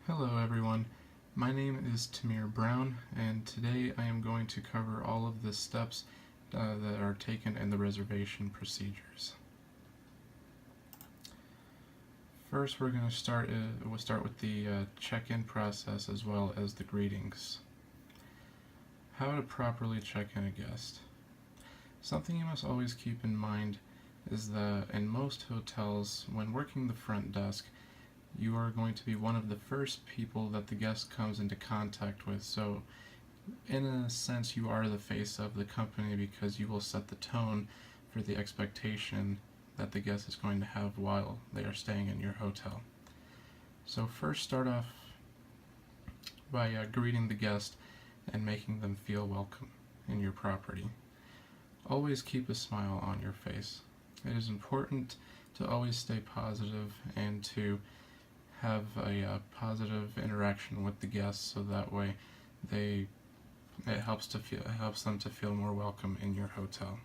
Hello everyone, my name is Tamir Brown, and today I am going to cover all of the steps that are taken in the reservation procedures. First, we're going to start with the check-in process as well as the greetings. How to properly check in a guest. Something you must always keep in mind is that in most hotels, when working the front desk, you are going to be one of the first people that the guest comes into contact with. So in a sense, you are the face of the company because you will set the tone for the expectation that the guest is going to have while they are staying in your hotel. So first, start off by greeting the guest and making them feel welcome in your property. Always keep a smile on your face. It is important to always stay positive and to have a positive interaction with the guests, so that way it helps them to feel more welcome in your hotel.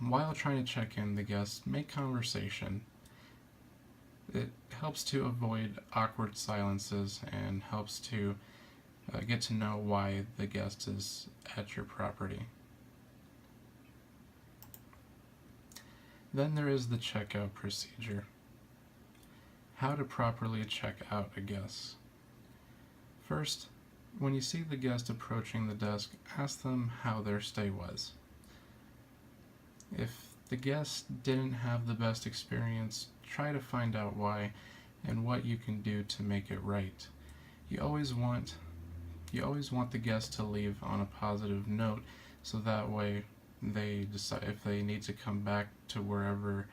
While trying to check in the guests, make conversation. It helps to avoid awkward silences and helps to get to know why the guest is at your property. Then there is the checkout procedure. How to properly check out a guest. First, when you see the guest approaching the desk, ask them how their stay was. If the guest didn't have the best experience, try to find out why and what you can do to make it right. You always want the guest to leave on a positive note, so that way they decide if they need to come back to wherever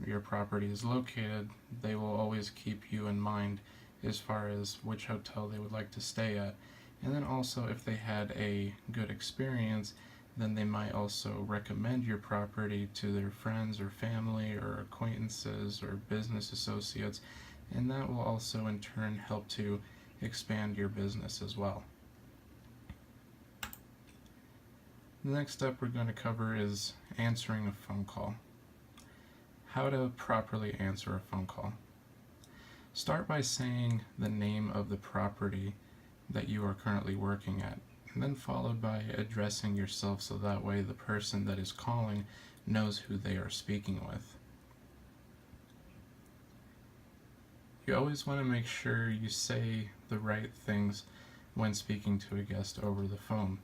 your property is located, they will always keep you in mind as far as which hotel they would like to stay at. And then also, if they had a good experience, then they might also recommend your property to their friends or family or acquaintances or business associates, and that will also in turn help to expand your business as well. The next step we're going to cover is answering a phone call. How to properly answer a phone call. Start by saying the name of the property that you are currently working at, and then followed by addressing yourself so that way the person that is calling knows who they are speaking with. You always want to make sure you say the right things when speaking to a guest over the phone.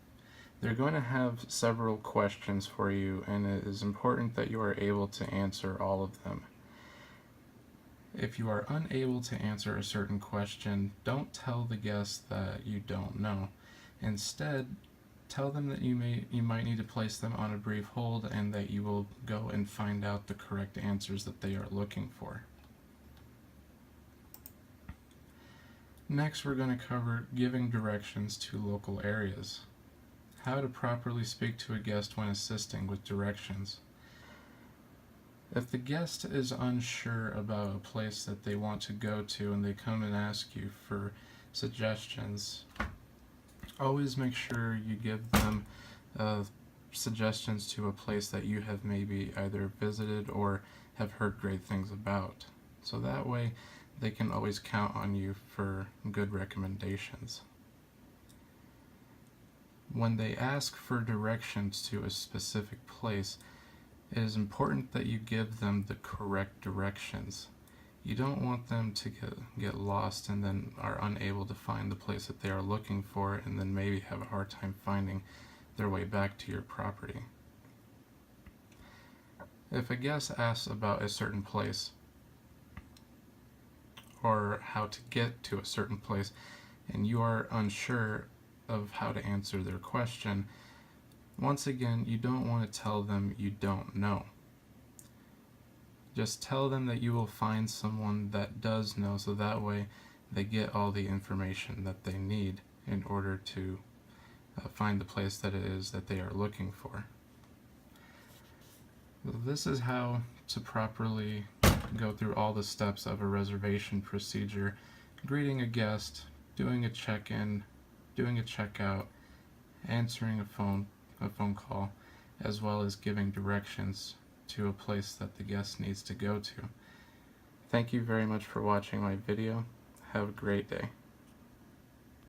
They're going to have several questions for you, and it is important that you are able to answer all of them. If you are unable to answer a certain question, don't tell the guest that you don't know. Instead, tell them that you might need to place them on a brief hold and that you will go and find out the correct answers that they are looking for. Next, we're going to cover giving directions to local areas. How to properly speak to a guest when assisting with directions. If the guest is unsure about a place that they want to go to and they come and ask you for suggestions, always make sure you give them suggestions to a place that you have maybe either visited or have heard great things about. So that way they can always count on you for good recommendations. When they ask for directions to a specific place, it is important that you give them the correct directions. You don't want them to get lost and then are unable to find the place that they are looking for and then maybe have a hard time finding their way back to your property. If a guest asks about a certain place or how to get to a certain place and you are unsure of how to answer their question, once again, you don't want to tell them you don't know. Just tell them that you will find someone that does know, so that way they get all the information that they need in order to find the place that it is that they are looking for. This is how to properly go through all the steps of a reservation procedure: greeting a guest, doing a check-in, doing a checkout, answering a phone call, as well as giving directions to a place that the guest needs to go to. Thank you very much for watching my video. Have a great day.